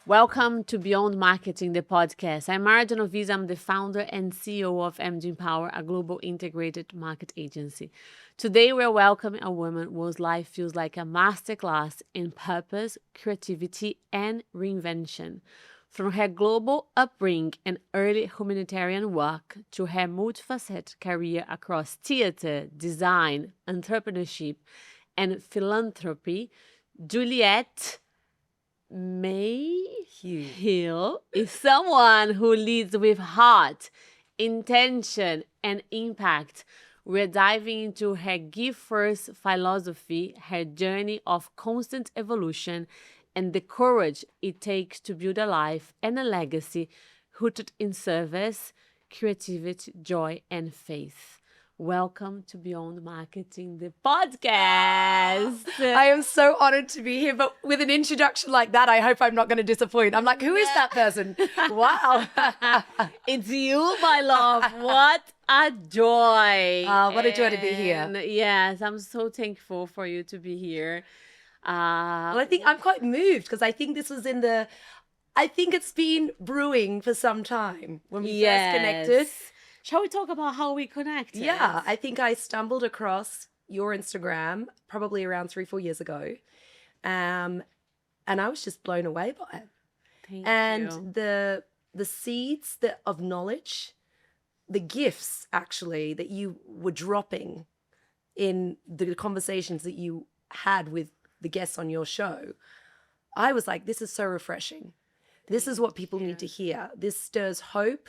Welcome to Beyond Marketing, the podcast. I'm Maira Genovese. I'm the founder and CEO of MG Empower, a global integrated market agency. Today, we're welcoming a woman whose life feels like a masterclass in purpose, creativity, and reinvention. From her global upbringing and early humanitarian work to her multifaceted career across theater, design, entrepreneurship, and philanthropy, Juliet Mayhew is someone who leads with heart, intention, and impact. We're diving into her give first philosophy, her journey of constant evolution, and the courage it takes to build a life and a legacy rooted in service, creativity, joy, and faith. Welcome to Beyond Marketing, the podcast. I am so honored to be here, but with an introduction like that, I hope I'm not going to disappoint. I'm like, who is that person? Wow. It's you, my love. What a joy. What a joy to be here. And yes, I'm so thankful for you to be here. Well, I think I'm quite moved because I think this was I think it's been brewing for some time when we first connected. Shall we talk about how we connected? Yeah, I think I stumbled across your Instagram probably around 3-4 years ago. And I was just blown away by it. Thank and you. the seeds of knowledge, the gifts actually that you were dropping in the conversations that you had with the guests on your show, I was like, this is so refreshing. This is what people need to hear. This stirs hope,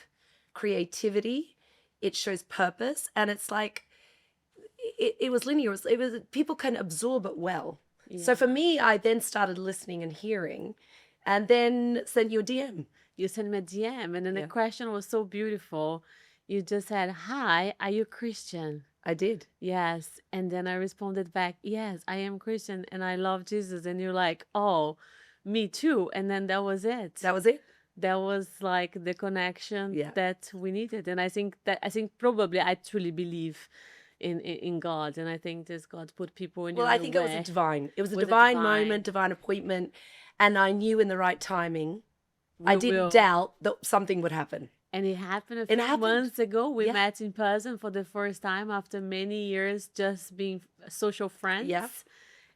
creativity. It shows purpose, and it's like it was linear. It was people can absorb it well. Yeah. So for me, I then started listening and hearing, and then sent you a DM. You sent me a DM, and then the question was so beautiful. You just said, "Hi, are you Christian?" I did. Yes, and then I responded back, "Yes, I am Christian, and I love Jesus." And you're like, "Oh, me too." And then that was it. That was it. That was like the connection that we needed. And I think probably I truly believe in God. And I think this God put people in your way. Well, I think it was a divine. It was a divine moment, divine appointment. And I knew in the right timing, I didn't doubt that something would happen. And it happened a few months ago. We met in person for the first time after many years just being social friends. Yeah.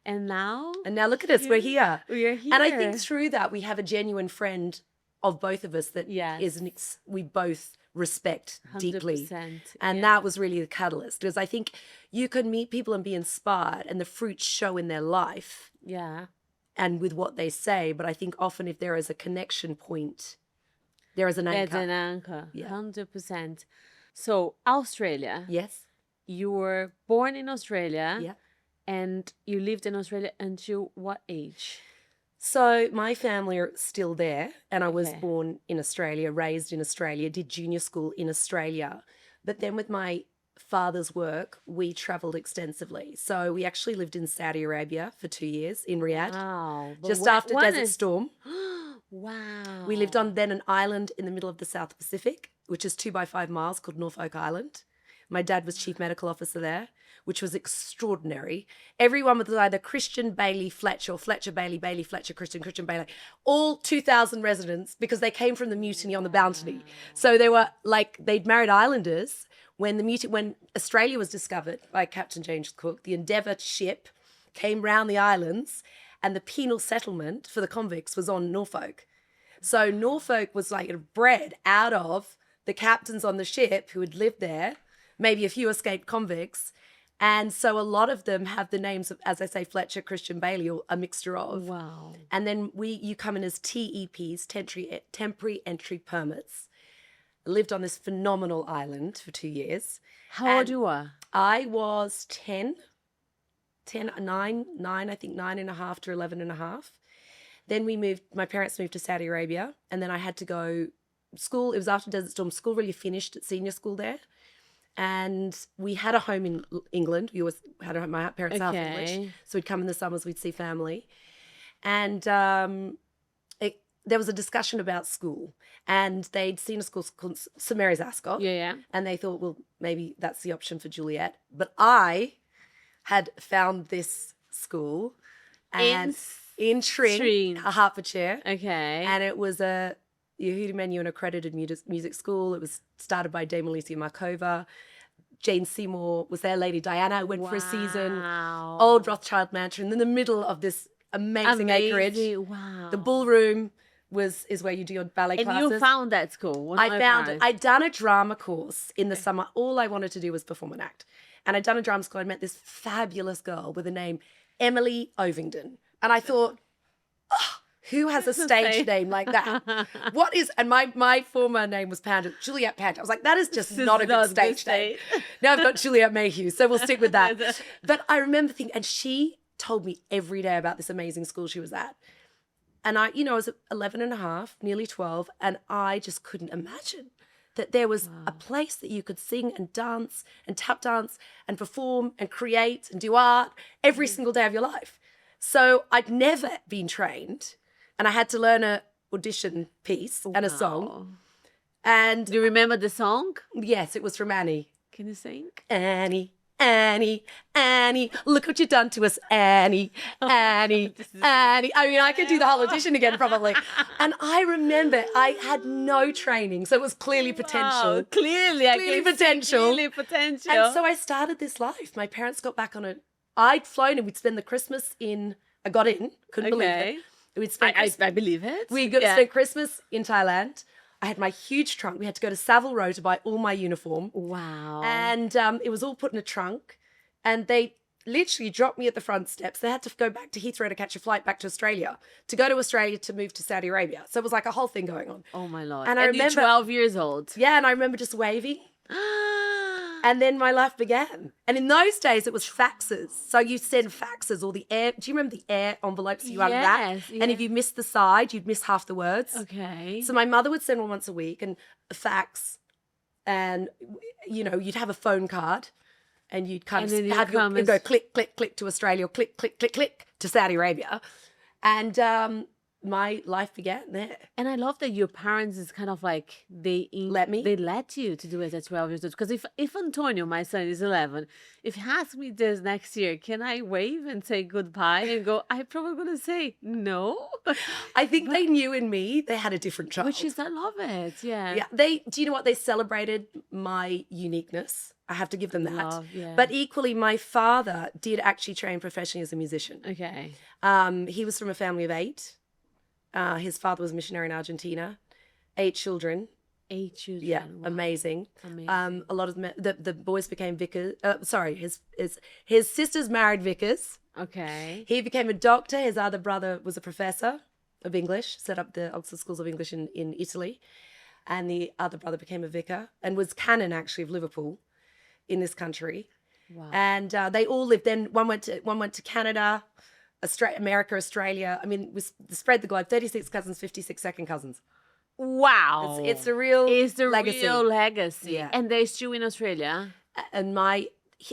And now look at us. We're here. We're here. And I think through that, we have a genuine friend of both of us that we both respect deeply. 100%, and that was really the catalyst, because I think you can meet people and be inspired and the fruits show in their life and with what they say, but I think often if there is a connection point, there is an anchor. There's an anchor, 100%. So Australia. Yes. You were born in Australia and you lived in Australia until what age? So my family are still there, and I was born in Australia, raised in Australia, did junior school in Australia. But then with my father's work, we traveled extensively. So we actually lived in Saudi Arabia for 2 years in Riyadh. Wow. Just after Desert Storm. Wow. We lived on then an island in the middle of the South Pacific, which is 2 by 5 miles, called Norfolk Island. My dad was chief medical officer there, which was extraordinary. Everyone was either Christian Bailey Fletcher or Fletcher Bailey, Bailey Fletcher, Christian Bailey. All 2,000 residents, because they came from the mutiny on the Bounty. So they were like, they'd married islanders. When Australia was discovered by Captain James Cook, the Endeavour ship came round the islands, and the penal settlement for the convicts was on Norfolk. So Norfolk was like bred out of the captains on the ship who had lived there, maybe a few escaped convicts. And so a lot of them have the names of, as I say, Fletcher, Christian Bailey, or a mixture of. Wow. And then you come in as TEPs, temporary entry permits. I lived on this phenomenal island for 2 years. How old you were? I was 9, I think 9.5 to 11.5. Then my parents moved to Saudi Arabia, and then I had to go school. It was after Desert Storm. School really finished at senior school there. And we had a home in England. We always had my parents half English. So we'd come in the summers, we'd see family. And there was a discussion about school. And they'd seen a school called St Mary's Ascot. Yeah. And they thought, well, maybe that's the option for Juliet. But I had found this school. And in Tring, Tring. Hertfordshire. Okay. And it was a Yehuda Menu, an accredited music school. It was started by Dame Alicia Markova. Jane Seymour was there. Lady Diana went for a season. Wow. Old Rothschild Mansion in the middle of this amazing acreage. Wow. The ballroom is where you do your ballet And classes. you found that school. I found it. I'd done a drama course in the summer. All I wanted to do was perform an act. And I'd done a drama school. I met this fabulous girl with the name Emily Ovington. And I thought, oh, who has a stage name like that? What is, and my former name was Juliet Panda. I was like, that is just not a good stage name. Now I've got Juliet Mayhew, so we'll stick with that. But I remember thinking, and she told me every day about this amazing school she was at. And I was 11 and a half, nearly 12, and I just couldn't imagine that there was a place that you could sing and dance and tap dance and perform and create and do art every single day of your life. So I'd never been trained, and I had to learn a audition piece and a song. And do you remember the song? Yes, it was from Annie. Can you sing? Annie, Annie, Annie, look what you've done to us, Annie, Annie, Annie. I mean, I could do the whole audition again probably. And I remember I had no training, so it was clearly potential. Wow, clearly potential. Clearly potential. And so I started this life. My parents got back on it. I'd flown and we'd spend the Christmas I got in, couldn't believe it. We'd spend I believe it. We spent Christmas in Thailand. I had my huge trunk. We had to go to Savile Row to buy all my uniform. Wow. And it was all put in a trunk. And they literally dropped me at the front steps. They had to go back to Heathrow to catch a flight back to Australia, to go to Australia to move to Saudi Arabia. So it was like a whole thing going on. Oh, my Lord. And I remember, you're 12 years old. Yeah, and I remember just waving. And then my life began. And in those days, it was faxes. So you send faxes or the air. Do you remember the air envelopes you unwrap? Yes. And if you missed the side, you'd miss half the words. Okay. So my mother would send one once a week and a fax. And, you'd have a phone card. And you'd kind of you'd go click, click, click to Australia, or click, click, click, click to Saudi Arabia. And my life began there. And I love that your parents is kind of like, they let you to do it at 12 years old. Because if Antonio, my son, is 11, if he asks me this next year, can I wave and say goodbye and go, I'm probably going to say no. I think they knew in me they had a different child. Which is, I love it. Yeah. Yeah. Do you know what? They celebrated my uniqueness. I have to give them that. Yeah. But equally, my father did actually train professionally as a musician. Okay. He was from a family of 8. His father was a missionary in Argentina. 8 children. 8 children. Yeah, wow. amazing. Amazing. A lot of the boys became vicars. His sisters married vicars. Okay. He became a doctor. His other brother was a professor of English, set up the Oxford Schools of English in Italy. And the other brother became a vicar and was canon actually of Liverpool in this country. Wow. And they all lived. Then one went to Canada, America, Australia. I mean, we spread the globe. 36 cousins, 56 second cousins. Wow. It's a real legacy. Real legacy. Yeah. And they're still in Australia? And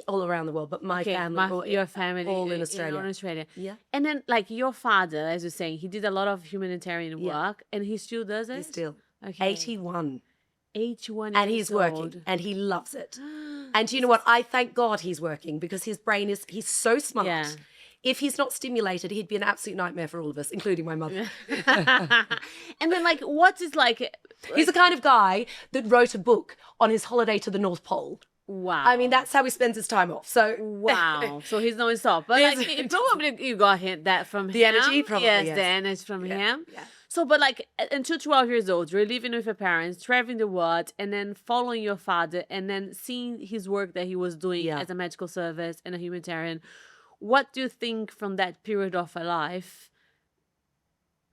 all around the world, but my family, your family, all in Australia. In Australia. Yeah. And then, like, your father, as you're saying, he did a lot of humanitarian work, and he still does it? He still. Okay. 81. 81 and he's working and he loves it. And you know what? I thank God he's working because his brain he's so smart. Yeah. If he's not stimulated, he'd be an absolute nightmare for all of us, including my mother. And then, like, what is like... He's the kind of guy that wrote a book on his holiday to the North Pole. Wow. I mean, that's how he spends his time off. So wow. So he's non-stop. But like, probably you got that from the him. energy, probably. Yes, yes. the energy from him. Yeah. So, but like until 12 years old, you're living with your parents, traveling the world, and then following your father, and then seeing his work that he was doing as a medical service and a humanitarian. What do you think from that period of your life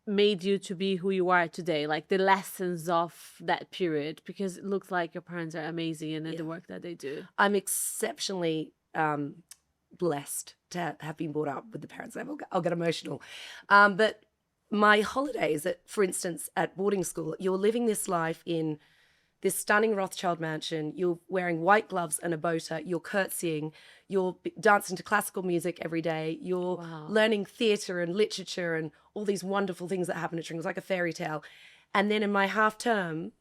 made you to be who you are today? Like the lessons of that period, because it looks like your parents are amazing and the work that they do. I'm exceptionally blessed to have been brought up with the parents. I'll get emotional. But my holidays, for instance, at boarding school, you're living this life in this stunning Rothschild mansion. You're wearing white gloves and a boater. You're curtsying. You're dancing to classical music every day. You're learning theatre and literature and all these wonderful things that happen at Tring. It was like a fairy tale. And then in my half term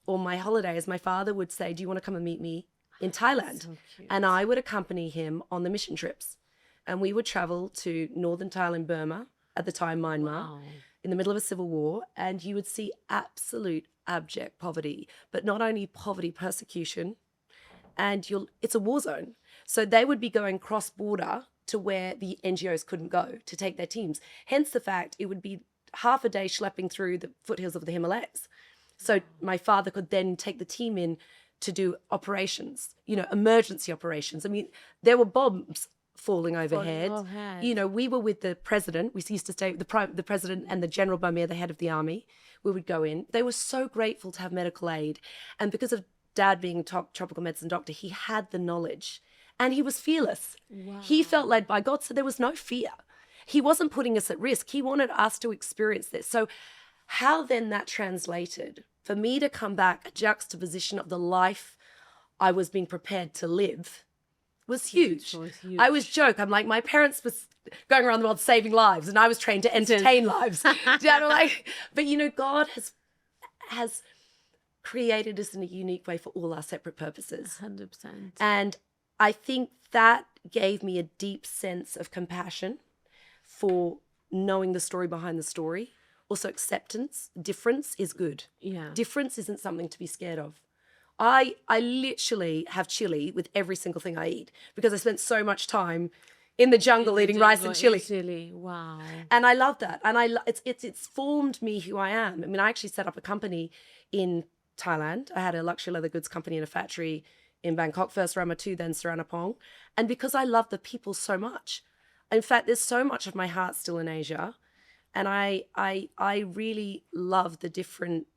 or my holidays, my father would say, do you want to come and meet me in Thailand? So cute. And I would accompany him on the mission trips. And we would travel to northern Thailand, Burma, at the time, Myanmar, Wow. in the middle of a civil war, and you would see absolute abject poverty, but not only poverty, persecution, and it's a war zone. So they would be going cross-border to where the NGOs couldn't go to take their teams. Hence the fact it would be half a day schlepping through the foothills of the Himalayas. So my father could then take the team in to do operations, emergency operations. I mean, there were bombs falling overhead. We were with the president. We used to stay with the president and the General Bamir, the head of the army. We would go in. They were so grateful to have medical aid. And because of Dad being a top tropical medicine doctor, he had the knowledge and he was fearless. Wow. He felt led by God, so there was no fear. He wasn't putting us at risk. He wanted us to experience this. So how then that translated for me to come back, a juxtaposition of the life I was being prepared to live was huge. I always joke, I'm like, my parents was going around the world saving lives and I was trained to entertain lives. But God has created us in a unique way for all our separate purposes. 100%. And I think that gave me a deep sense of compassion for knowing the story behind the story. Also acceptance. Difference is good. Yeah. Difference isn't something to be scared of. I literally have chili with every single thing I eat because I spent so much time in the jungle eating rice and chili. Wow. And I love that. And it's formed me who I am. I mean, I actually set up a company in Thailand. I had a luxury leather goods company in a factory in Bangkok, first Ramatu, then Suranapong. And because I love the people so much. In fact, there's so much of my heart still in Asia. And I really love the different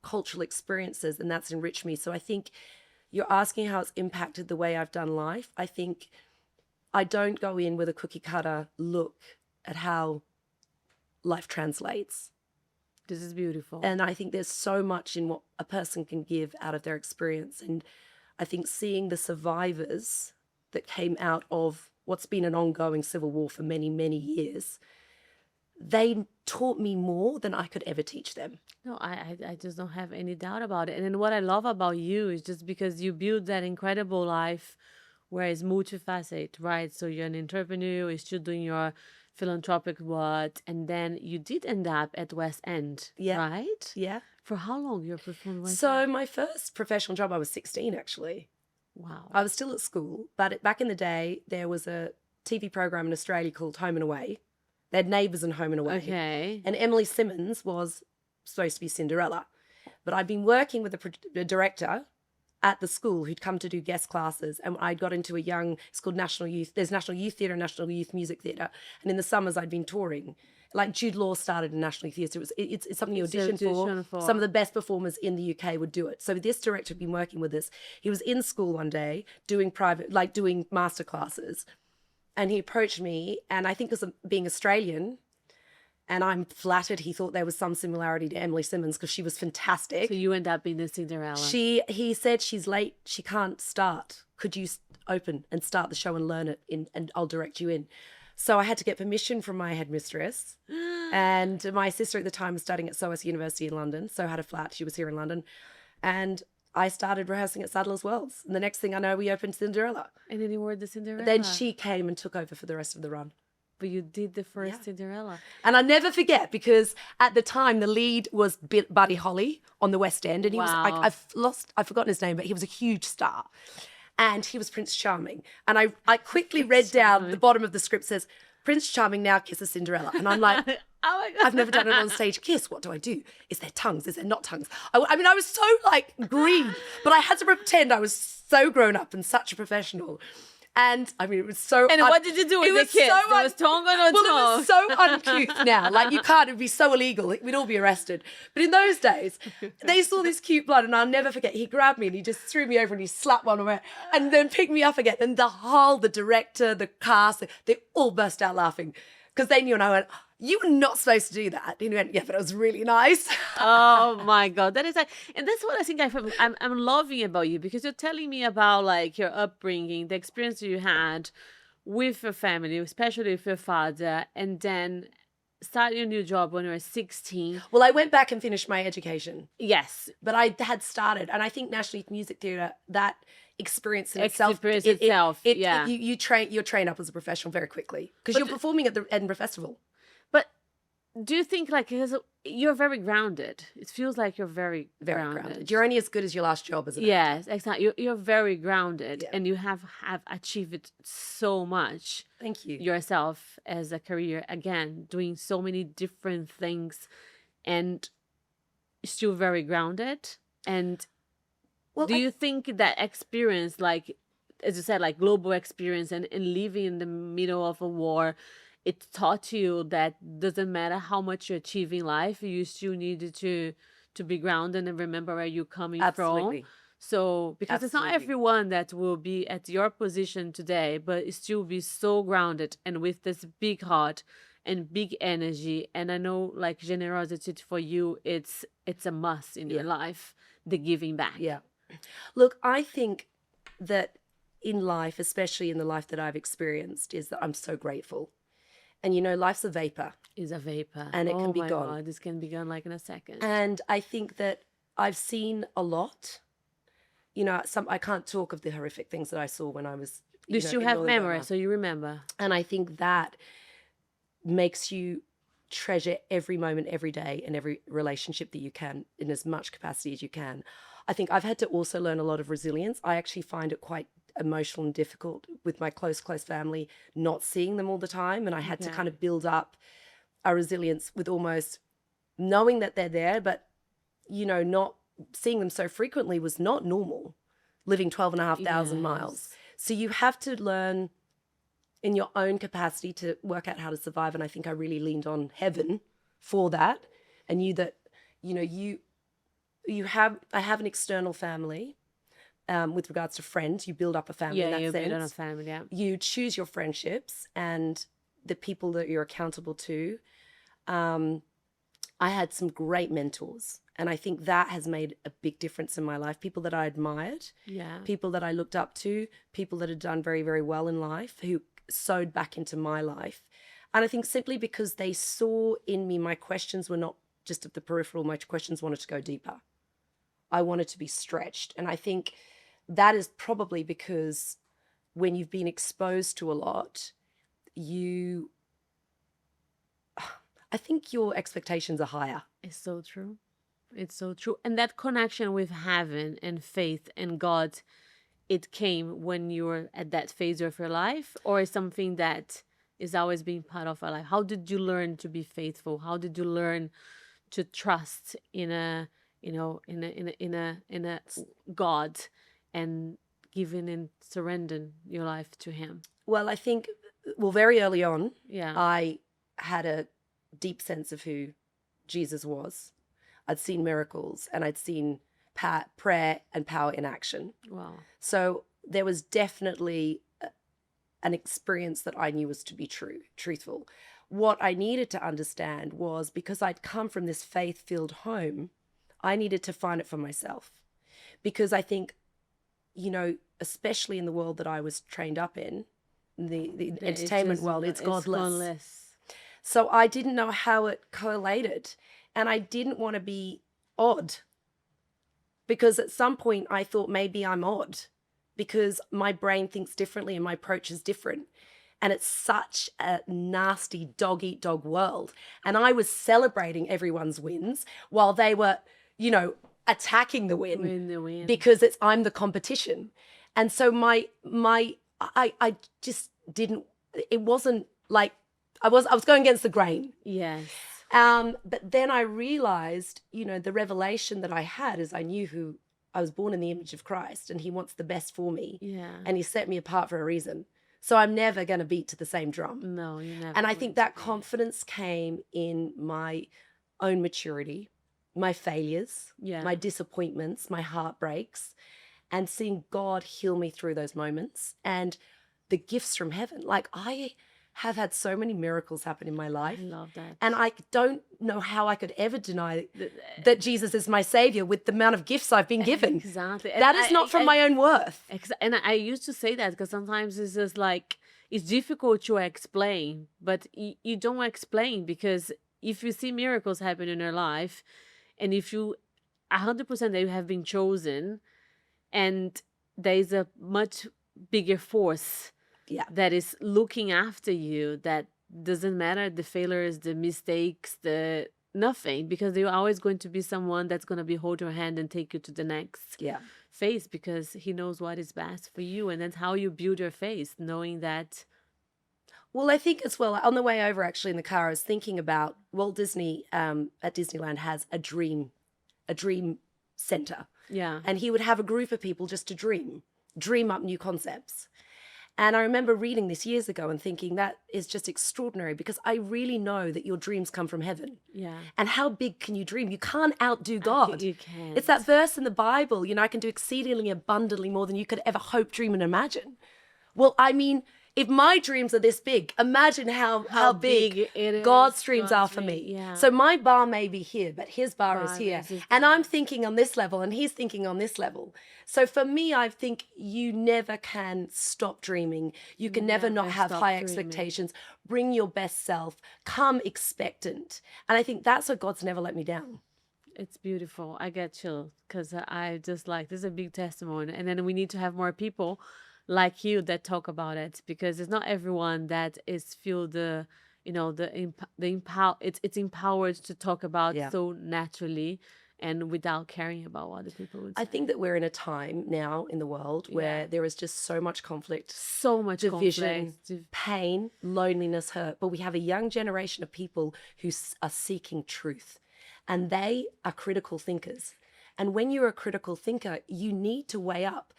cultural experiences, and that's enriched me. So I think you're asking how it's impacted the way I've done life. I think I don't go in with a cookie cutter look at how life translates. This is beautiful. And I think there's so much in what a person can give out of their experience. And I think seeing the survivors that came out of what's been an ongoing civil war for many, many years, they taught me more than I could ever teach them. No, I just don't have any doubt about it. And then what I love about you is just because you build that incredible life where it's multifaceted, right? So you're an entrepreneur, you're still doing your philanthropic work, and then you did end up at West End, right? Yeah. For how long you performed West So End? my first professional job, I was 16 actually. Wow. I was still at school, but back in the day, there was a TV program in Australia called Home and Away. They had Neighbours and Home and Away. Okay. And Emily Simmons was supposed to be Cinderella. But I'd been working with the director at the school who'd come to do guest classes. And I got into it's called National Youth. There's National Youth Theatre and National Youth Music Theatre. And in the summers, I'd been touring. Like Jude Law started in National Youth Theatre. It's something you audition for. Some of the best performers in the UK would do it. So this director had been working with us. He was in school one day doing doing master classes. And he approached me, and I think because of being Australian, and I'm flattered he thought there was some similarity to Emily Simmons because she was fantastic. So you end up being the Cinderella. He said she's late, she can't start. Could you open and start the show and learn it, and I'll direct you in. So I had to get permission from my headmistress. And my sister at the time was studying at SOAS University in London, so I had a flat. She was here in London. And I started rehearsing at Sadler's Wells. And the next thing I know, we opened Cinderella. And then you were the Cinderella. Then she came and took over for the rest of the run. But you did the first Cinderella. And I'll never forget, because at the time, the lead was Buddy Holly on the West End. And he was, I've forgotten his name, but he was a huge star. And he was Prince Charming. And I quickly read down the bottom of the script says, Prince Charming now kisses Cinderella. And I'm like, oh my God. I've never done it on stage. Kiss, what do I do? Is there tongues? Is there not tongues? I was so green, but I had to pretend I was so grown up and such a professional. And it was so... And what did you do with the kiss? There was tongue or no tongue? Well, it was so uncouth now. It'd be so illegal. We'd all be arrested. But in those days, they saw this cute blood, and I'll never forget, he grabbed me and he just threw me over and he slapped one away and then picked me up again. And the director, the cast, they all burst out laughing because they knew, and I went, you were not supposed to do that. And he went, yeah, but it was really nice. Oh my God. That is and that's what I think I'm loving about you, because you're telling me about your upbringing, the experience you had with your family, especially with your father, and then start your new job when you were 16. Well, I went back and finished my education. Yes. But I had started, and I think National Youth Music Theatre, that experience in itself, you train up as a professional very quickly because you're performing at the Edinburgh Festival. do you think like you're very grounded? It feels like you're very Very grounded. You're only as good as your last job as an actor. Yes, exactly. You're very grounded, Yeah. and you have achieved so much Thank you. yourself as a career. Again, doing so many different things, and still very grounded. And Well, do you think that experience, like as you said, like global experience and living in the middle of a war, it taught you that doesn't matter how much you achieve in life, you still need to be grounded and remember where you're coming Absolutely. from. So because it's not Absolutely. everyone that will be at your position today, but still be so grounded and with this big heart and big energy. And I know like generosity for you, it's a must in your Yeah. life, the giving back. Yeah. Look, I think that in life, especially in the life that I've experienced, is that I'm so grateful. And you know, life's a vapor. Is a vapor. And it oh can be my gone. God, this can be gone like in a second. And I think that I've seen a lot. You know, I can't talk of the horrific things that I saw when I was. You know, still in have Northern memory, Burma. so you remember. And I think that makes you treasure every moment, every day, and every relationship that you can in as much capacity as you can. I think I've had to also learn a lot of resilience. I actually find it quite emotional and difficult with my close family, not seeing them all the time. And I had to Okay. kind of build up a resilience with almost knowing that they're there, but, you know, not seeing them so frequently was not normal, living 12,500 miles. Yes. So you have to learn in your own capacity to work out how to survive. And I think I really leaned on heaven for that and knew that, you know, I have an external family with regards to friends. You build up a family in that you sense. build on a family, yeah. You choose your friendships and the people that you're accountable to. I had some great mentors. And I think that has made a big difference in my life. People that I admired, Yeah. people that I looked up to, people that had done very, very well in life, who sewed back into my life. And I think simply because they saw in me, my questions were not just at the peripheral, my questions wanted to go deeper. I wanted to be stretched. And I think that is probably because when you've been exposed to a lot, I think your expectations are higher. It's so true. It's so true. And that connection with heaven and faith and God, it came when you were at that phase of your life, or is something that is always being part of our life? How did you learn to be faithful? How did you learn to trust in a God and giving and surrendering your life to Him? Well, I think, very early on, Yeah. I had a deep sense of who Jesus was. I'd seen miracles and I'd seen prayer and power in action. Wow. So there was definitely an experience that I knew was to be truthful. What I needed to understand was, because I'd come from this faith-filled home, I needed to find it for myself. Because I think, you know, especially in the world that I was trained up in, the entertainment world, it's godless. So I didn't know how it correlated. And I didn't want to be odd. Because at some point I thought maybe I'm odd. Because my brain thinks differently and my approach is different. And it's such a nasty dog-eat-dog world. And I was celebrating everyone's wins while they were, you know, attacking the win. Because I'm the competition. And so I just didn't, it wasn't like, I was going against the grain. Yes. But then I realized, you know, the revelation that I had is I knew who I was born in the image of Christ and He wants the best for me. Yeah. And He set me apart for a reason. So I'm never going to beat to the same drum. No, you never. And I think that confidence came in my own maturity, my failures, my disappointments, my heartbreaks, and seeing God heal me through those moments and the gifts from heaven. Like, I have had so many miracles happen in my life. I love that. And I don't know how I could ever deny that Jesus is my savior with the amount of gifts I've been given. Exactly. That is not from my own worth. And I used to say that because sometimes it's just like, it's difficult to explain, but you don't explain, because if you see miracles happen in your life, and if you 100% that you have been chosen, and there is a much bigger force that is looking after you, that doesn't matter the failures, the mistakes, the nothing, because you're always going to be someone that's going to be hold your hand and take you to the next Yeah. phase, because he knows what is best for you. And that's how you build your faith, knowing that. Well, I think as well, on the way over actually in the car, I was thinking about Walt Disney at Disneyland has a dream center. Yeah. And he would have a group of people just to dream up new concepts. And I remember reading this years ago and thinking that is just extraordinary, because I really know that your dreams come from heaven. Yeah. And how big can you dream? You can't outdo God. You can't. It's that verse in the Bible, I can do exceedingly abundantly more than you could ever hope, dream, and imagine. Well, I mean, if my dreams are this big, imagine how big it is. God's dreams are for dream, me. yeah. So my bar may be here, but his bar is here. is his And bar. I'm thinking on this level and he's thinking on this level. So for me, I think you never can stop dreaming. You can never not Never have stop high dreaming. expectations. Bring your best self. Come expectant. And I think that's what God's never let me down. It's beautiful. I get chills because I just like, this is a big testimony. And then we need to have more people like you that talk about it, because it's not everyone that is feel the it's empowered to talk about Yeah. so naturally and without caring about what other people would say. I think that we're in a time now in the world where there is just so much conflict, so much division, conflict. pain, loneliness, hurt. But we have a young generation of people who are seeking truth, and they are critical thinkers. And when you're a critical thinker, you need to weigh up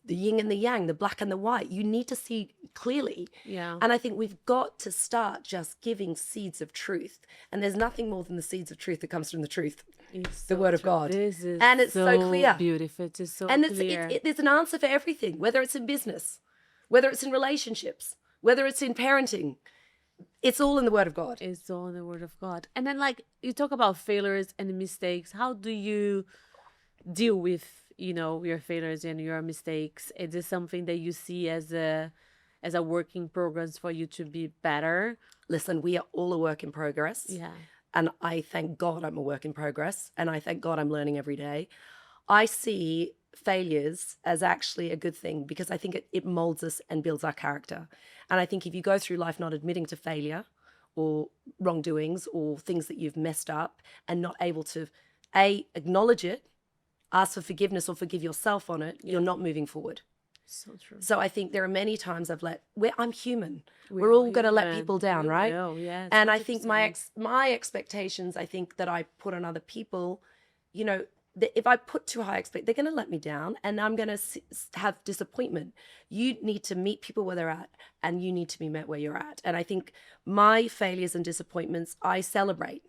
the yin and the yang, the black and the white. You need to see clearly. Yeah. And I think we've got to start just giving seeds of truth. And there's nothing more than the seeds of truth that comes from the truth. It's The so word of true. God. This is And it's so clear. Beautiful. It is so And clear. there's an answer for everything, whether it's in business, whether it's in relationships, whether it's in parenting. It's all in the word of God. It's all in the word of God. And then, like, you talk about failures and mistakes. How do you deal with, your failures and your mistakes? Is this something that you see as a work in progress for you to be better? Listen, we are all a work in progress. Yeah. And I thank God I'm a work in progress. And I thank God I'm learning every day. I see failures as actually a good thing, because I think it molds us and builds our character. And I think if you go through life not admitting to failure or wrongdoings or things that you've messed up and not able to, acknowledge it, ask for forgiveness or forgive yourself on it, you're not moving forward. So true. So I think there are many times I'm human. We're all going to let human. people down, We right? will, yeah, And I think 100%. my expectations, I think that I put on other people, that if I put too high they're going to let me down, and I'm going to have disappointment. You need to meet people where they're at, and you need to be met where you're at. And I think my failures and disappointments, I celebrate,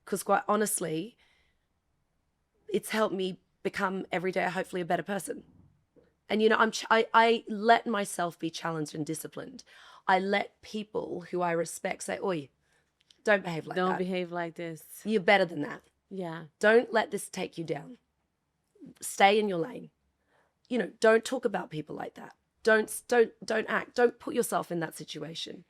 because quite honestly, it's helped me become every day, hopefully, a better person. And, I let myself be challenged and disciplined. I let people who I respect say, oi, don't behave like that. Don't behave like this. You're better than that. Yeah. Don't let this take you down. Stay in your lane. Don't talk about people like that. Don't act. Don't put yourself in that situation.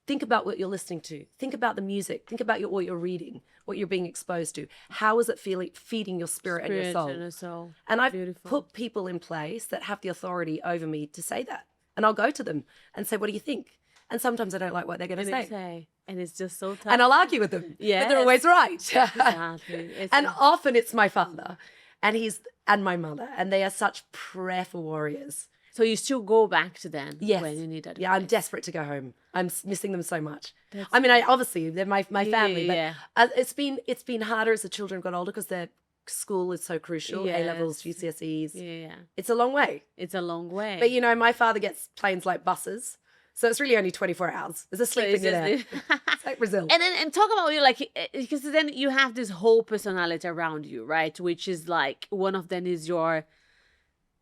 Think about what you're listening to. Think about the music. Think about what you're reading, what you're being exposed to. How is it feeding your spirit and your soul? And your soul. And I've Beautiful. put people in place that have the authority over me to say that. And I'll go to them and say, what do you think? And sometimes I don't like what they're going to say. And it's just so tough. And I'll argue with them. But they're Yes. always right. Exactly. And often it's my father and my mother. And they are such prayerful warriors. So you still go back to them Yes. when you need advice. Yeah, I'm desperate to go home. I'm missing them so much. Obviously they're my family, yeah. but it's been harder as the children got older, because their school is so crucial. Yes. A-levels, GCSEs. Yeah. It's a long way. It's a long way. But my father gets planes like buses, so it's really only 24 hours. There's a sleep in there. It's like Brazil. And talk about you, like, because then you have this whole personality around you, right? Which is like, one of them is your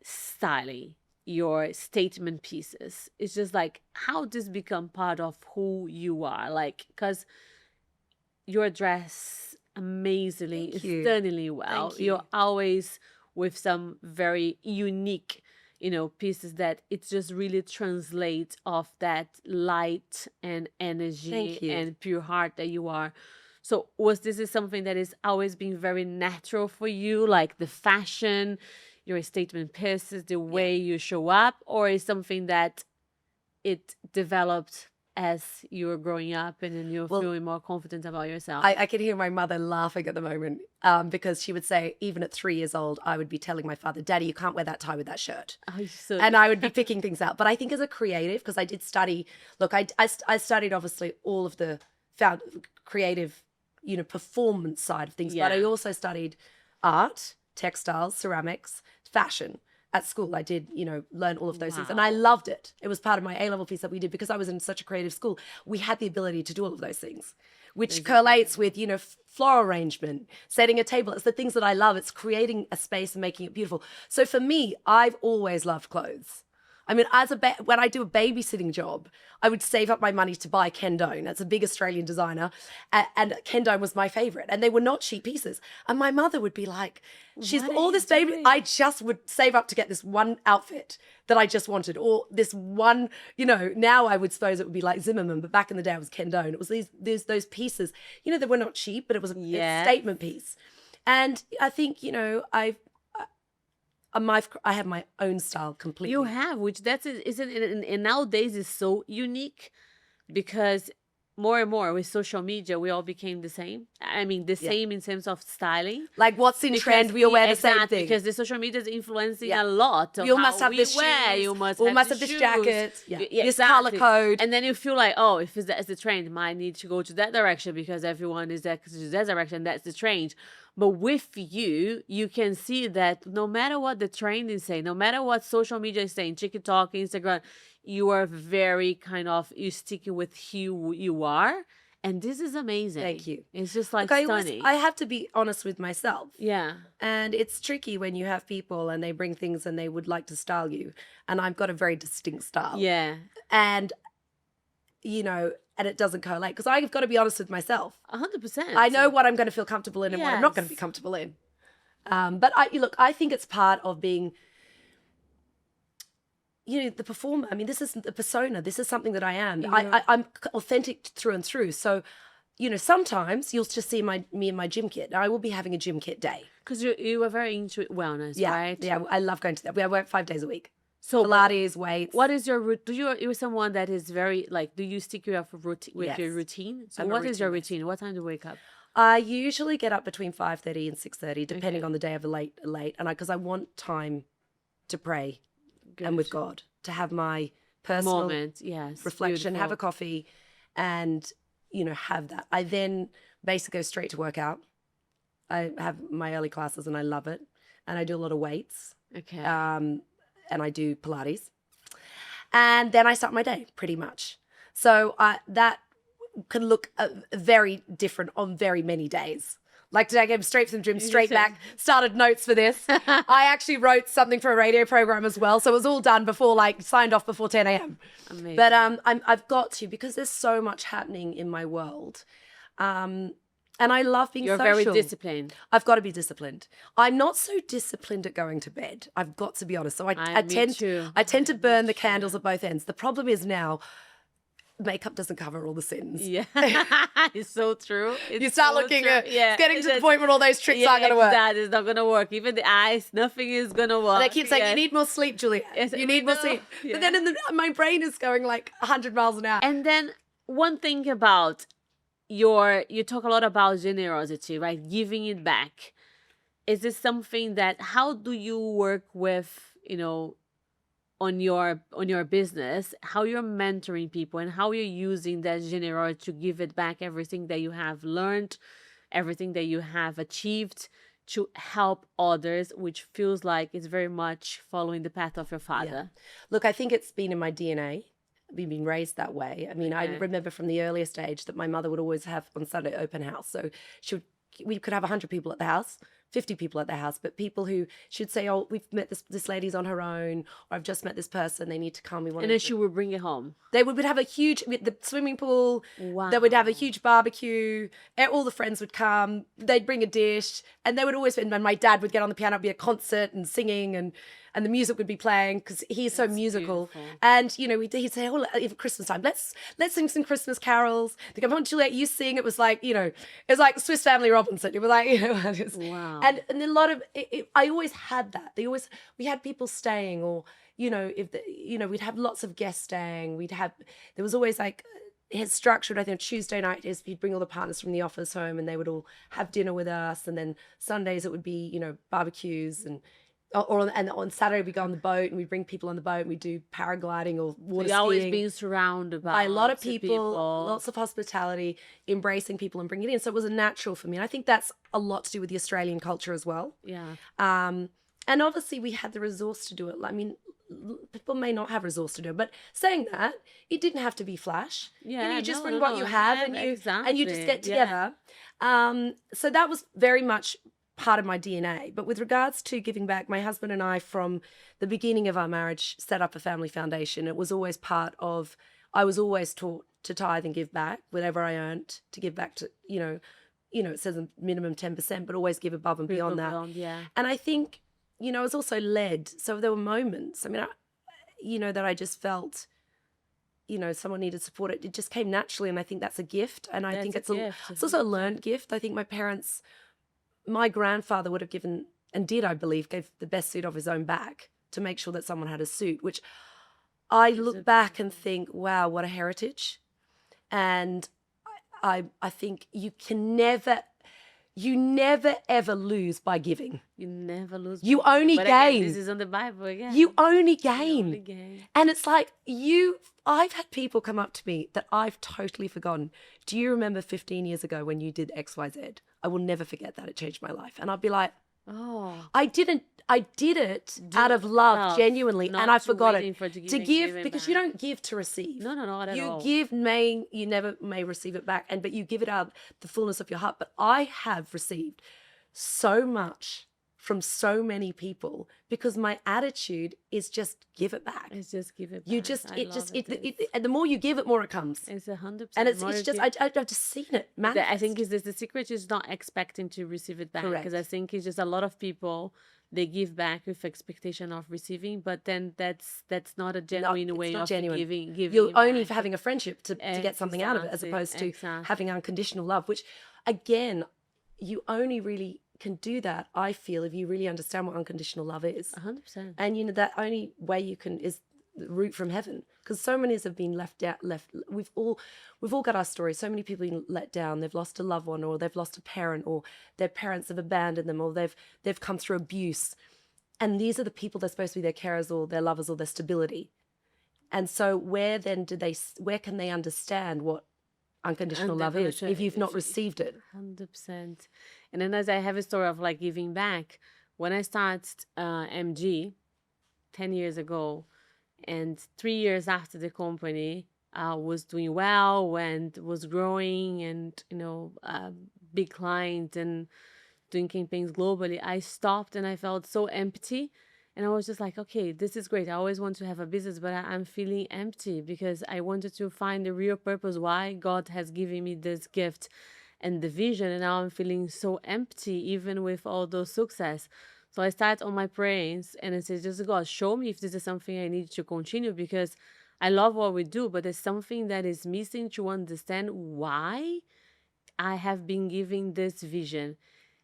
styling, your statement pieces. It's just like, how this become part of who you are, like, because you're dressed amazingly, Thank you. stunningly well. Thank you. You're always with some very unique, pieces that it just really translates of that light and energy Thank you. and pure heart that you are. So was this is something that is always been very natural for you, like the fashion, your statement pieces, the way you show up, or is something that it developed as you were growing up and then you're feeling more confident about yourself? I can hear my mother laughing at the moment because she would say, even at 3 years old, I would be telling my father, Daddy, you can't wear that tie with that shirt. Oh, so And I would be picking things out. But I think as a creative, because I did study, look, I studied obviously all of the creative, performance side of things. Yeah. But I also studied art, textiles, ceramics, fashion. At school, I did, learn all of those things. And I loved it. It was part of my A-level piece that we did because I was in such a creative school. We had the ability to do all of those things, which correlates with, floral arrangement, setting a table. It's the things that I love. It's creating a space and making it beautiful. So for me, I've always loved clothes. I mean, when I do a babysitting job, I would save up my money to buy Ken Doan. That's a big Australian designer. And Ken Doan was my favorite. And they were not cheap pieces. And my mother would be like, she's all this baby. I just would save up to get this one outfit that I just wanted. Or this one, now I would suppose it would be like Zimmerman. But back in the day, it was Ken Doan. It was those pieces, that were not cheap, but it was a statement piece. And I think, I have my own style completely. You have, which isn't, and nowadays is so unique because more and more with social media, we all became the same. I mean, the same in terms of styling. Like what's in trend, we all wear the same thing. Because the social media is influencing a lot. You must have this shoes. You must have this jacket. This color code. And then you feel like, oh, if that's the trend, I need to go to that direction because everyone is that direction. That's the trend. But with you, you can see that no matter what the trend is saying, no matter what social media is saying, TikTok, Instagram, you are very you sticking with who you are. And this is amazing. Thank you. It's just stunning. I have to be honest with myself. Yeah. And it's tricky when you have people and they bring things and they would like to style you. And I've got a very distinct style. Yeah. And, and it doesn't collate because I've got to be honest with myself. 100%. I know what I'm going to feel comfortable in and what I'm not going to be comfortable in. But I think it's part of being, the performer. I mean, this isn't the persona. This is something that I am. Yeah. I'm authentic through and through. So, sometimes you'll just see me in my gym kit. I will be having a gym kit day. Because you are very into wellness, right? Yeah, I love going to that. I work 5 days a week. So Pilates, weights. What is your routine? You're someone that is very do you stick with your routine? So what is your routine? What time do you wake up? I usually get up between 5:30 and 6:30, depending on the day of the late. And because I want time to pray and with God, to have my personal moment, reflection, have a coffee, and have that. I then basically go straight to work out. I have my early classes and I love it, and I do a lot of weights. Okay. And I do Pilates. And then I start my day, pretty much. So that can look very different on very many days. Like today I came straight from the gym, straight back, started notes for this. I actually wrote something for a radio program as well. So it was all done before, signed off before 10 a.m. Amazing. But I've got to, because there's so much happening in my world. And I love being social. You're very disciplined. I've got to be disciplined. I'm not so disciplined at going to bed. I've got to be honest. So I tend to burn the candles at both ends. The problem is now, makeup doesn't cover all the sins. Yeah, it's so true. You start looking at it's getting to the point where all those tricks aren't going to work. That is not going to work. Even the eyes, nothing is going to work. And I keep saying, you need more sleep, Juliet. Yes, you need more sleep. But then my brain is going 100 miles an hour. And then one thing about you talk a lot about generosity, right? Giving it back. Is this something how do you work with, on your business, how you're mentoring people and how you're using that generosity to give it back, everything that you have learned, everything that you have achieved to help others, which feels like it's very much following the path of your father? Yeah. Look, I think it's been in my DNA. We've been raised that way. I mean, I remember from the earliest age that my mother would always have on Sunday open house. So we could have 100 people at the house, 50 people at the house, but people who should say, oh, we've met this lady's on her own, or I've just met this person, they need to come. And then she would bring it home. They would have the swimming pool. Wow. They would have a huge barbecue. All the friends would come. They'd bring a dish, and they would always. And my dad would get on the piano, it'd be a concert and singing, and the music would be playing because he's so musical. Beautiful. And he'd say, "Oh, even Christmas time, let's sing some Christmas carols." They go, "Come on, Juliet, you sing." It was like it was like Swiss Family Robinson. It was like wow. And a lot of I always had that. We had people staying, or we'd have lots of guests staying. There was always his structured, I think Tuesday night is he'd bring all the partners from the office home and they would all have dinner with us. And then Sundays it would be, you know, barbecues and on Saturday we go on the boat and we bring people on the boat and we do paragliding or water You're always skiing. being surrounded By a lot of lots people, lots of hospitality, embracing people and bringing it in. So it was a natural for me. And I think that's a lot to do with the Australian culture as well. Yeah. And obviously we had the resource to do it. I mean, people may not have resource to do it, but saying that, it didn't have to be flash. Yeah, you just no, bring no, what no, you have yeah, and you exactly, just get yeah. together. So that was very much part of my DNA. But with regards to giving back, my husband and I, from the beginning of our marriage, set up a family foundation. It was always I was always taught to tithe and give back whatever I earned, to give back to, you know, it says a minimum 10%, but always give above and beyond that. Yeah. And I think, you know, I was also led. So there were moments, I mean, that I just felt, you know, someone needed support. It just came naturally. And I think that's a gift. And I think it's also a learned gift. I think my grandfather would have given, and did, I believe, gave the best suit of his own back to make sure that someone had a suit, which I look back and think, wow, what a heritage. And I think you never ever lose by giving. You never lose. You only gain. Again, this is on the Bible again. You only gain. You only gain. And it's like I've had people come up to me that I've totally forgotten. Do you remember 15 years ago when you did XYZ? I will never forget that. It changed my life. And I'll be like, oh, I did it out of love, genuinely, and I forgot it. To give, because you don't give to receive. No, not at all. You give, you never may receive it back, but you give it out the fullness of your heart. But I have received so much from so many people because my attitude is just give it back. It's just give it back. You just, and the more you give, it more it comes. It's 100%. And it's just, I've just seen it manifest. I think the secret is not expecting to receive it back. Because I think it's just a lot of people, they give back with expectation of receiving, but then that's not a genuine way of giving. You're only for having a friendship to get something out of it, as opposed to having unconditional love, which again, you only really can do that, I feel, if you really understand what unconditional love is. 100%. And you know, that only way you can is the route from heaven, because so many have been left. We've all got our stories. So many people have been let down. They've lost a loved one, or they've lost a parent, or their parents have abandoned them, or they've come through abuse. And these are the people that's supposed to be their carers or their lovers or their stability. And so where can they understand what unconditional love is if you've not received it? 100%. And then as I have a story of like giving back, when I started MG 10 years ago, and 3 years after the company was doing well and was growing and, you know, big client and doing campaigns globally, I stopped and I felt so empty. And I was just like, okay, this is great. I always want to have a business, but I'm feeling empty because I wanted to find the real purpose why God has given me this gift and the vision. And now I'm feeling so empty, even with all those success. So I started on my prayers and I said, just God, show me if this is something I need to continue, because I love what we do, but there's something that is missing to understand why I have been given this vision.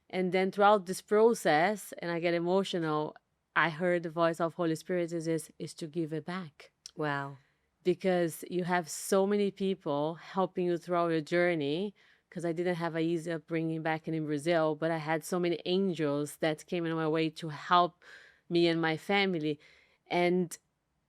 And then throughout this process, and I get emotional, I heard the voice of Holy Spirit is to give it back. Wow. Because you have so many people helping you throughout your journey, because I didn't have an easy upbringing back in Brazil, but I had so many angels that came in my way to help me and my family. And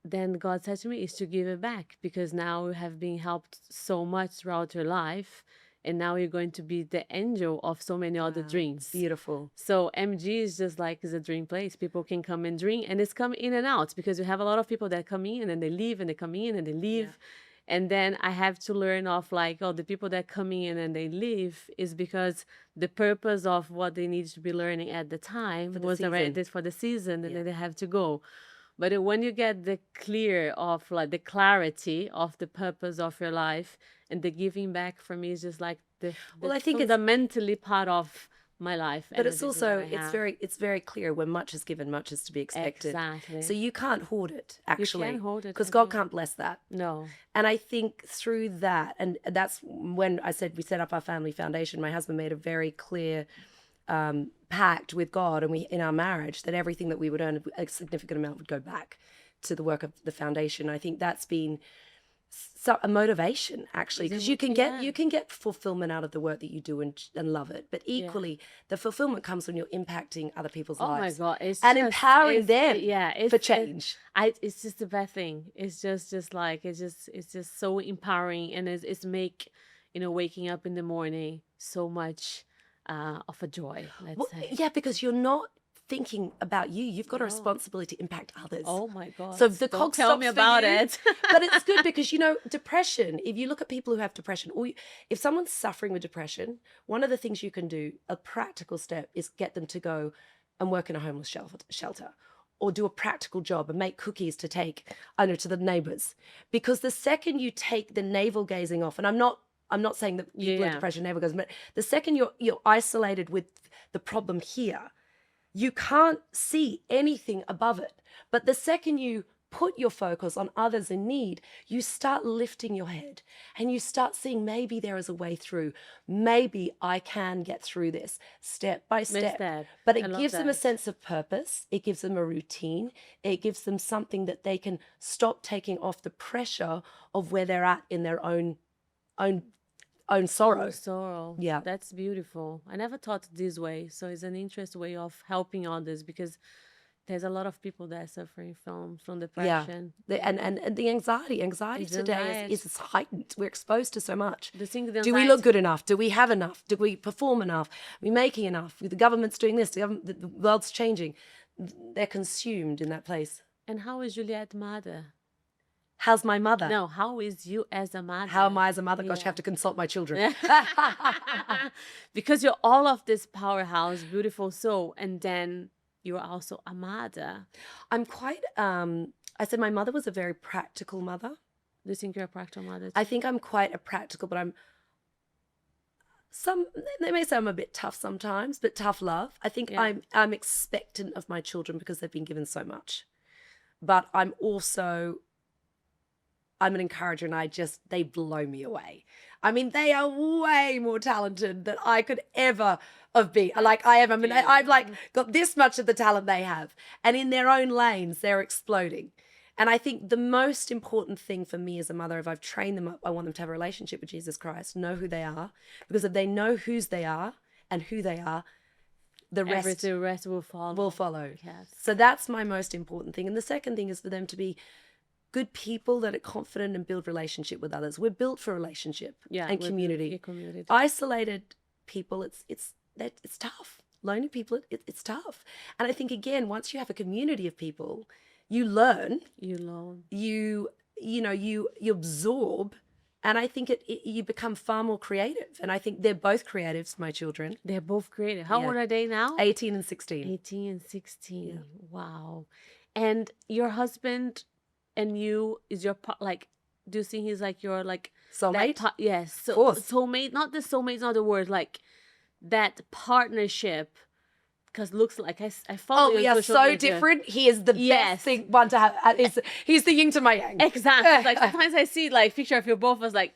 then God said to me, is to give it back, because now you have been helped so much throughout your life. And now you're going to be the angel of so many other dreams. Beautiful. So MG is just like is a dream place. People can come and dream, and it's come in and out, because you have a lot of people that come in and then they leave, and they come in and they leave. Yeah. And then I have to learn of like, oh, the people that come in and they leave is because the purpose of what they need to be learning at the time was already for the season, and then they have to go. But when you get the clarity of the purpose of your life, and the giving back for me is just like I think fundamentally part of my life. But it's also it's very clear when much is given, much is to be expected. Exactly. So you can't hoard it, actually. You can't hoard it, because God can't bless that. No. And I think through that, and that's when I said we set up our family foundation. My husband made a very clear pact with God, and we in our marriage, that everything that we would earn, a significant amount would go back to the work of the foundation. I think that's been a motivation, actually, because you can Yeah. get fulfillment out of the work that you do and love it. But equally, the fulfillment comes when you're impacting other people's Oh my lives God, it's and just, empowering them yeah, for change. it's just the best thing. It's just like it's just so empowering, and it's make waking up in the morning so much of a joy. Let's Well, say. yeah, because you're not thinking about you. You've got a No. responsibility to impact others. Oh my God! So the Don't cog tell me stops for about you. it. But it's good because, depression, if you look at people who have depression, or if someone's suffering with depression, one of the things you can do, a practical step, is get them to go and work in a homeless shelter, or do a practical job and make cookies to take to the neighbors. Because the second you take the navel gazing off, and I'm not saying that people with depression navel gazing, but the second you're isolated with the problem here, you can't see anything above it. But the second you put your focus on others in need, you start lifting your head and you start seeing maybe there is a way through. Maybe I can get through this step by step. But it gives them a sense of purpose. It gives them a routine. It gives them something that they can stop taking off the pressure of where they're at in their own sorrow. Sorrow. Yeah. That's beautiful. I never thought this way. So it's an interesting way of helping others, because there's a lot of people that are suffering from depression. Yeah. And the anxiety today is heightened. We're exposed to so much. Do we look good enough? Do we have enough? Do we perform enough? Are we making enough? The government's doing this. The world's changing. They're consumed in that place. And how is Juliet mother? How's my mother? No, how is you as a mother? How am I as a mother? Gosh, I have to consult my children. Because you're all of this powerhouse, beautiful soul, and then you're also a mother. I'm quite, I said my mother was a very practical mother. Do you think you're a practical mother too? I think I'm quite a practical, but they may say I'm a bit tough sometimes, but tough love. I think I'm expectant of my children because they've been given so much. But I'm an encourager, and they blow me away. I mean, they are way more talented than I could ever have been. Like I am. I mean, I've got this much of the talent they have. And in their own lanes, they're exploding. And I think the most important thing for me as a mother, if I've trained them up, I want them to have a relationship with Jesus Christ, know who they are. Because if they know whose they are and who they are, the rest will follow. Yes. So that's my most important thing. And the second thing is for them to be good people that are confident and build relationship with others. We're built for relationship and community. Isolated people, it's tough. Lonely people, it's tough. And I think, again, once you have a community of people, you learn. You absorb. And I think you become far more creative. And I think they're both creatives, my children. They're both creative. How old are they now? 18 and 16. 18 and 16. Yeah. Wow. And your husband and you, is your do you think he's like your soulmate? Yes. Of course. Soulmate, not the soulmate's not the word, like that partnership. Because looks like I follow you. Oh, we are so media. Different. He is the best one to have. He's the yin to my yang. Exactly. Like sometimes I see picture of you both as I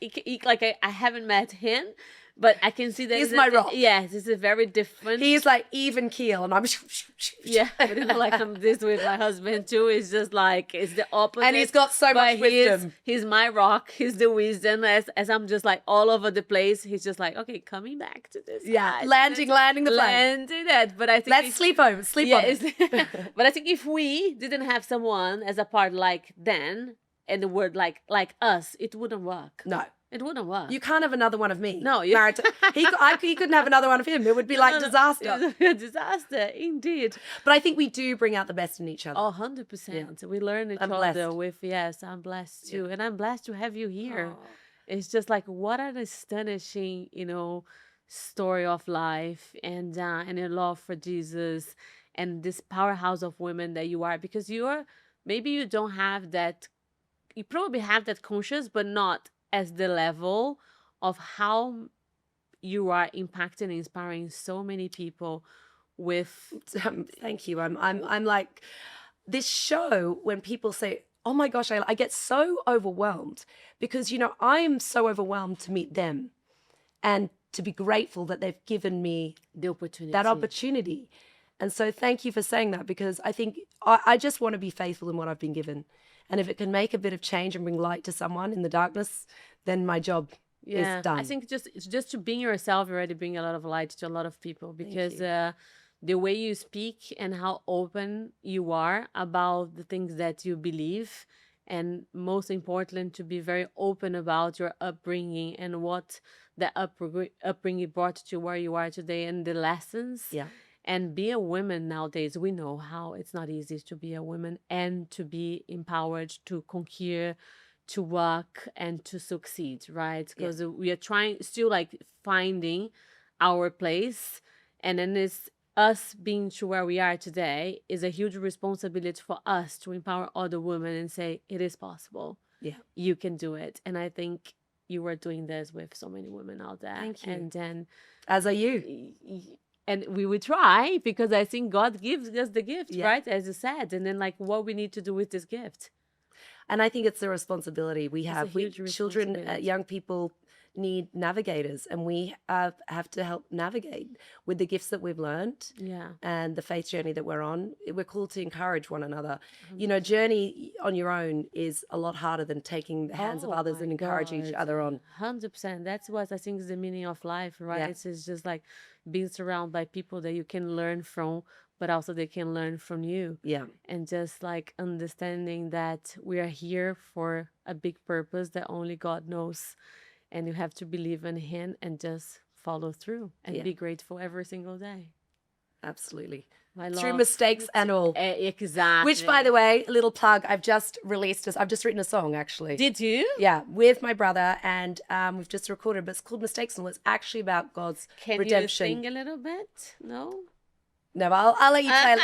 haven't met him, but I can see that he's my rock. Yes, it's a very different. He's like even keel, and I'm. Yeah, but I'm this with my husband too. It's just it's the opposite. And he's got so much wisdom. He's my rock. He's the wisdom. As I'm just all over the place. He's just okay, coming back to this. Yeah, landing the plane. Landing that. But I think let's sleep on it. But I think if we didn't have someone as a part then, and the word like us, it wouldn't work. No. It wouldn't work. You can't have another one of me. No, he couldn't have another one of him. It would be disaster. A disaster, indeed. But I think we do bring out the best in each other. 100%. Yeah. We learn each other with, yes, I'm blessed too. Yeah. And I'm blessed to have you here. Oh. It's just what an astonishing, story of life and a love for Jesus and this powerhouse of women that you are, because maybe you don't have that, you probably have that conscious, but not as the level of how you are impacting and inspiring so many people with. Thank you. I'm like this show when people say, oh my gosh, I get so overwhelmed because, I'm so overwhelmed to meet them and to be grateful that they've given me that opportunity. And so thank you for saying that, because I think I just want to be faithful in what I've been given. And if it can make a bit of change and bring light to someone in the darkness, then my job is done. I think just to being yourself, you're already bringing a lot of light to a lot of people, because the way you speak and how open you are about the things that you believe, and most importantly, to be very open about your upbringing and what the upbringing brought you to where you are today and the lessons. Yeah. And be a woman nowadays, we know how it's not easy to be a woman and to be empowered to conquer, to work, and to succeed, right? Because we are trying, still like finding our place. And then it's us being to where we are today is a huge responsibility for us to empower other women and say, it is possible. Yeah. You can do it. And I think you are doing this with so many women out there. Thank you. And then, as are you. And we would try, because I think God gives us the gift, right? As you said. And then like what we need to do with this gift. And I think it's a responsibility we have. Children, young people need navigators, and we have to help navigate with the gifts that we've learned and the faith journey that we're on. We're called to encourage one another. 100%. You know, journey on your own is a lot harder than taking the hands of others and encouraging each other on. 100%. That's what I think is the meaning of life, right? Yeah. It's just like being surrounded by people that you can learn from, but also they can learn from you. Yeah. And just like understanding that we are here for a big purpose that only God knows. And you have to believe in Him and just follow through and be grateful every single day. Absolutely. My love. Through mistakes and all. Exactly. Which, by the way, a little plug, I've just written a song, actually. Did you? Yeah, with my brother, and we've just recorded, but it's called Mistakes and All. It's actually about God's redemption. Can you sing a little bit? No? No, I'll let you play.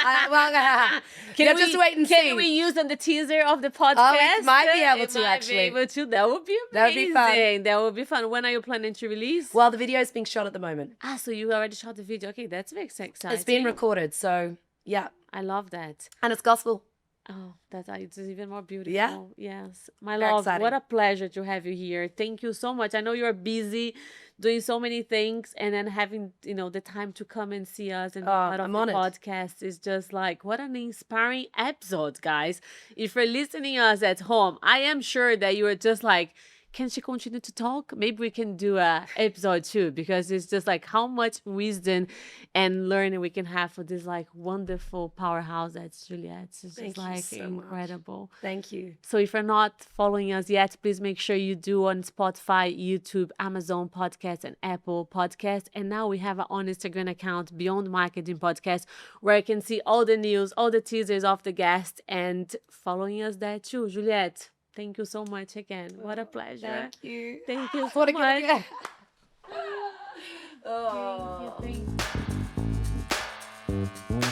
Just wait and see. Can we use on the teaser of the podcast? Oh, we might be able to, actually. That would be amazing. That would be fun. That would be fun. When are you planning to release? Well, the video is being shot at the moment. So you already shot the video. Okay, that's very exciting. It's been recorded, so yeah. I love that. And it's gospel. Oh, it's even more beautiful. Yeah. Yes. My love, what a pleasure to have you here. Thank you so much. I know you're busy doing so many things, and then having, the time to come and see us and be part of the podcast is just like, what an inspiring episode, guys. If you're listening us at home, I am sure that you are just like, can she continue to talk? Maybe we can do a episode 2, because it's just like how much wisdom and learning we can have for this like wonderful powerhouse that's Juliet. It's just like so incredible. Much. Thank you. So if you're not following us yet, please make sure you do on Spotify, YouTube, Amazon Podcast, and Apple Podcast. And now we have our own Instagram account, Beyond Marketing Podcast, where you can see all the news, all the teasers of the guests, and following us there too. Juliet, thank you so much again. What a pleasure. Thank you. Thank you so much. Oh. Thank you.